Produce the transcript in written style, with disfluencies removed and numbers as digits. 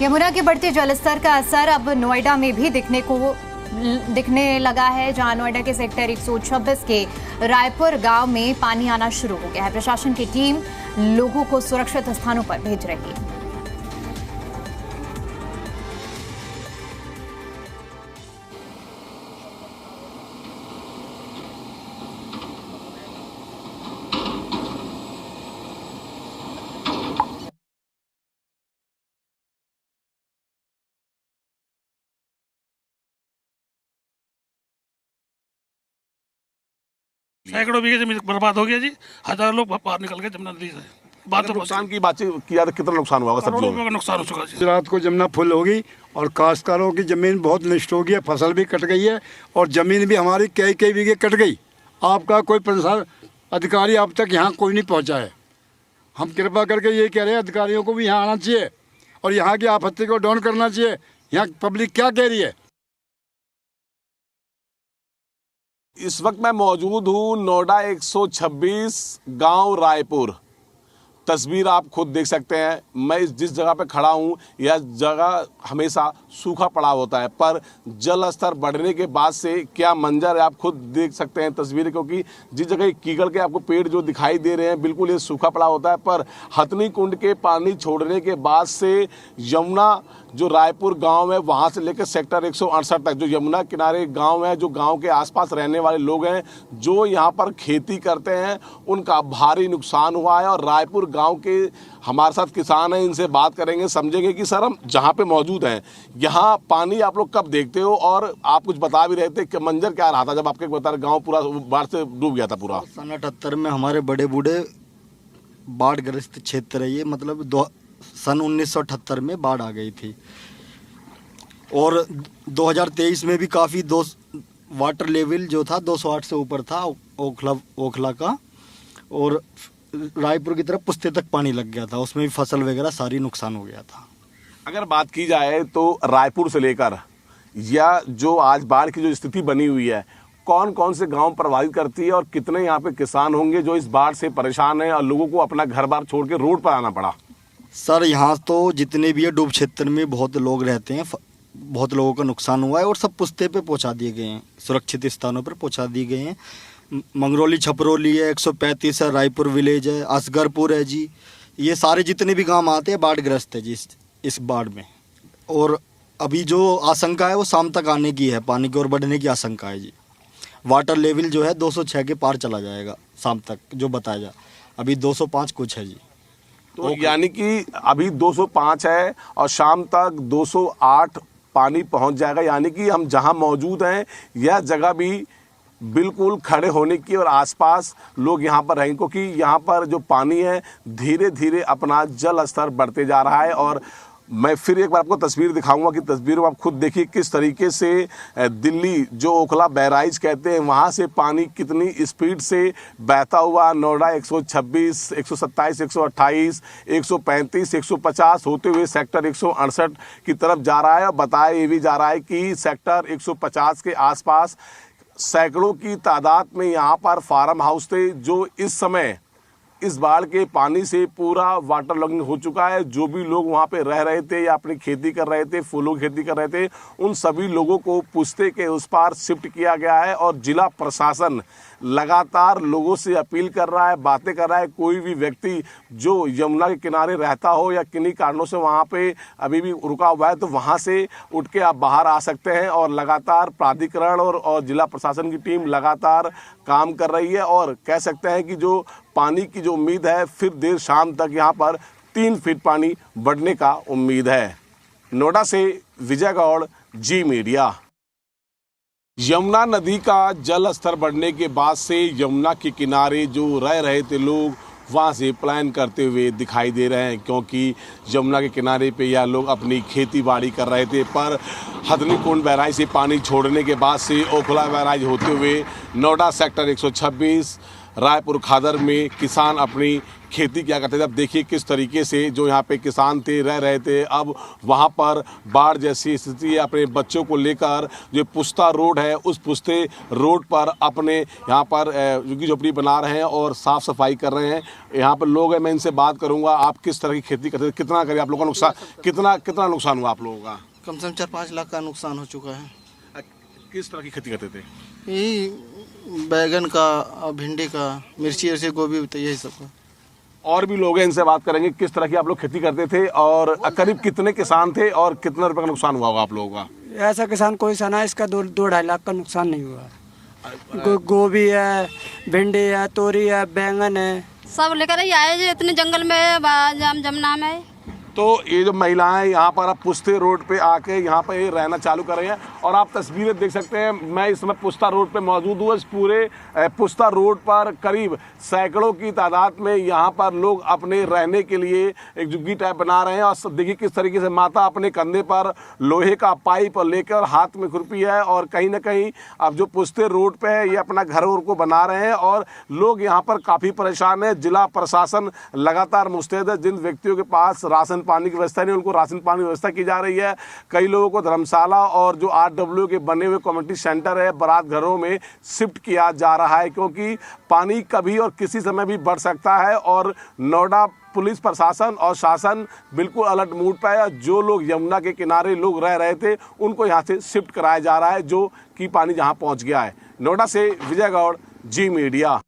यमुना के बढ़ते जलस्तर का असर अब नोएडा में भी दिखने लगा है, जहां नोएडा के सेक्टर 126 के रायपुर गांव में पानी आना शुरू हो गया है। प्रशासन की टीम लोगों को सुरक्षित स्थानों पर भेज रही है। सैकड़ों बीघे जमीन बर्बाद हो गया जी। हजारों लोग बाहर निकल गए जमुना नदी से। बात तो नुकसान की बात किया तो कितना नुकसान हुआ? सब्जियों का नुकसान हो चुका जी। रात को जमुना फुल हो गई और काश्तकारों की जमीन बहुत नष्ट हो गई है, फसल भी कट गई है और जमीन भी हमारी कई बीघे कट गई। आपका कोई प्रशासन अधिकारी अब तक यहाँ कोई नहीं पहुँचा है। हम कृपा करके ये कह रहे हैं अधिकारियों को भी यहाँ आना चाहिए और यहाँ की आपत्ति को डाउन करना चाहिए। यहाँ पब्लिक क्या कह रही है? इस वक्त मैं मौजूद हूँ नोएडा 126 गांव रायपुर। तस्वीर आप खुद देख सकते हैं। मैं जिस जगह पे खड़ा हूँ यह जगह हमेशा सूखा पड़ा होता है, पर जल स्तर बढ़ने के बाद से क्या मंजर है आप खुद देख सकते हैं तस्वीर। क्योंकि जिस जगह कीकड़ के आपको पेड़ जो दिखाई दे रहे हैं बिल्कुल ये सूखा पड़ा होता है, पर हथनी कुंड के पानी छोड़ने के बाद से यमुना जो रायपुर गांव है वहां से लेकर सेक्टर 168 तक जो यमुना किनारे गांव है, जो गांव के आसपास रहने वाले लोग हैं, जो यहां पर खेती करते हैं, उनका भारी नुकसान हुआ है। और रायपुर गांव के हमारे साथ किसान हैं, इनसे बात करेंगे, समझेंगे कि सर हम जहां पे मौजूद हैं यहाँ पानी आप लोग कब देखते हो, और आप कुछ बता भी रहे थे कि मंजर क्या रहा था जब आपके बता गाँव पूरा बाढ़ से डूब गया था पूरा? सन 78 में हमारे बड़े बूढ़े बाढ़ग्रस्त क्षेत्र है ये, मतलब सन 1978 में बाढ़ आ गई थी। और 2023 में भी काफ़ी वाटर लेवल जो था 208 से ऊपर था ओखला का, और रायपुर की तरफ पुस्ते तक पानी लग गया था, उसमें भी फसल वगैरह सारी नुकसान हो गया था। अगर बात की जाए तो रायपुर से लेकर या जो आज बाढ़ की जो स्थिति बनी हुई है, कौन कौन से गांव प्रभावित करती है और कितने यहाँ पे किसान होंगे जो इस बाढ़ से परेशान हैं और लोगों को अपना घर बार छोड़ के रोड पर आना पड़ा? सर यहाँ तो जितने भी है डूब क्षेत्र में बहुत लोग रहते हैं, बहुत लोगों का नुकसान हुआ है और सब पुस्ते पे पहुँचा दिए गए हैं, सुरक्षित स्थानों पर पहुँचा दिए गए हैं। मंगरौली छपरौली है, 135 है, रायपुर विलेज है, असगरपुर है जी, ये सारे जितने भी गांव आते हैं बाढ़ग्रस्त है जी इस बाढ़ में। और अभी जो आशंका है वो शाम तक आने की है, पानी की ओर बढ़ने की आशंका है जी। वाटर लेवल जो है 206 के पार चला जाएगा शाम तक, जो बताया जा, अभी 205 कुछ है जी। तो यानी कि अभी 205 है और शाम तक 208 पानी पहुंच जाएगा। यानी कि हम जहां मौजूद हैं यह जगह भी बिल्कुल खड़े होने की और आसपास लोग यहां पर रहेंगे, क्योंकि यहां पर जो पानी है धीरे धीरे अपना जल स्तर बढ़ते जा रहा है। और मैं फिर एक बार आपको तस्वीर दिखाऊंगा कि तस्वीर में आप खुद देखिए किस तरीके से दिल्ली जो ओखला बैराइज कहते हैं वहाँ से पानी कितनी स्पीड से बहता हुआ नोएडा 126, 127, 128, 135, 150 होते हुए सेक्टर 168 की तरफ जा रहा है। और बताया ये भी जा रहा है कि सेक्टर 150 के आसपास सैकड़ों की तादाद में यहाँ पर फार्म हाउस थे जो इस समय इस बाढ़ के पानी से पूरा वाटर लॉगिंग हो चुका है। जो भी लोग वहाँ पे रह रहे थे या अपनी खेती कर रहे थे, फूलों की खेती कर रहे थे, उन सभी लोगों को पुस्ते के उस पार शिफ्ट किया गया है। और जिला प्रशासन लगातार लोगों से अपील कर रहा है, बातें कर रहा है। कोई भी व्यक्ति जो यमुना के किनारे रहता हो या किन्हीं कारणों से वहाँ पे अभी भी रुका हुआ है तो वहाँ से उठ के आप बाहर आ सकते हैं। और लगातार प्राधिकरण और जिला प्रशासन की टीम लगातार काम कर रही है। और कह सकते हैं कि जो पानी की जो उम्मीद है फिर देर शाम तक यहाँ पर 3 फीट पानी बढ़ने का उम्मीद है। नोएडा से विजय गौड़, जी मीडिया। यमुना नदी का जल स्तर बढ़ने के बाद से यमुना के किनारे जो रह रहे थे लोग वहाँ से पलायन करते हुए दिखाई दे रहे हैं, क्योंकि यमुना के किनारे पे यह लोग अपनी खेती बाड़ी कर रहे थे। पर हथनी कुंड बैराज से पानी छोड़ने के बाद से ओखला बैराज होते हुए नोएडा सेक्टर 126 रायपुर खादर में किसान अपनी खेती किया करते थे। अब देखिए किस तरीके से जो यहाँ पे किसान थे रह रहे थे, अब वहाँ पर बाढ़ जैसी स्थिति है। अपने बच्चों को लेकर जो पुस्ता रोड है उस पुस्ते रोड पर अपने यहाँ पर झुग्गी झोपड़ी बना रहे हैं और साफ़ सफाई कर रहे हैं। यहाँ पर लोग हैं, मैं इनसे बात करूँगा। आप किस तरह की खेती करते थे, कितना करिए आप लोगों का नुकसान, कितना नुकसान हुआ आप लोगों का? कम से कम 4-5 लाख का नुकसान हो चुका है। किस तरह की खेती करते थे? यही बैगन का, भिंडी का, मिर्ची ऐसे, गोभी, यही सब का। और भी लोग हैं, इनसे बात करेंगे किस तरह की आप लोग खेती करते थे और करीब कितने किसान थे और कितना रुपए का नुकसान हुआ होगा आप लोगों का? ऐसा किसान कोई सा ना, इसका 2-2.5 लाख का नुकसान नहीं हुआ। गोभी है, भिंडी है, तोरी है, बैंगन है, सब लेकर ही आए जो इतने जंगल में जमुना में। तो ये जो महिलाएं यहाँ पर अब पुस्ते रोड पे आके यहाँ पे रहना चालू कर रही हैं और आप तस्वीरें देख सकते हैं। मैं इस समय पुस्ता रोड पे मौजूद हूँ। इस पूरे पुस्ता रोड पर करीब सैकड़ों की तादाद में यहाँ पर लोग अपने रहने के लिए एक झुग्गी टाइप बना रहे हैं। और देखिए किस तरीके से माता अपने कंधे पर लोहे का पाइप लेकर हाथ में खुरपी है और कहीं ना कहीं अब जो पुस्ते रोड पे है ये अपना घर को बना रहे हैं और लोग यहाँ पर काफ़ी परेशान हैं। जिला प्रशासन लगातार मुस्तैद है। जिन व्यक्तियों के पास राशन पानी की व्यवस्था नहीं, उनको राशन पानी की व्यवस्था की जा रही है। कई लोगों को धर्मशाला और जो RW के बने हुए कम्युनिटी सेंटर है, बारात घरों में शिफ्ट किया जा रहा है, क्योंकि पानी कभी और किसी समय भी बढ़ सकता है। और नोएडा पुलिस प्रशासन और शासन बिल्कुल अलर्ट मूड पर है। जो लोग यमुना के किनारे लोग रह रहे थे उनको यहाँ से शिफ्ट कराया जा रहा है, जो कि पानी जहाँ पहुँच गया है। नोएडा से विजय गौड़, जी मीडिया।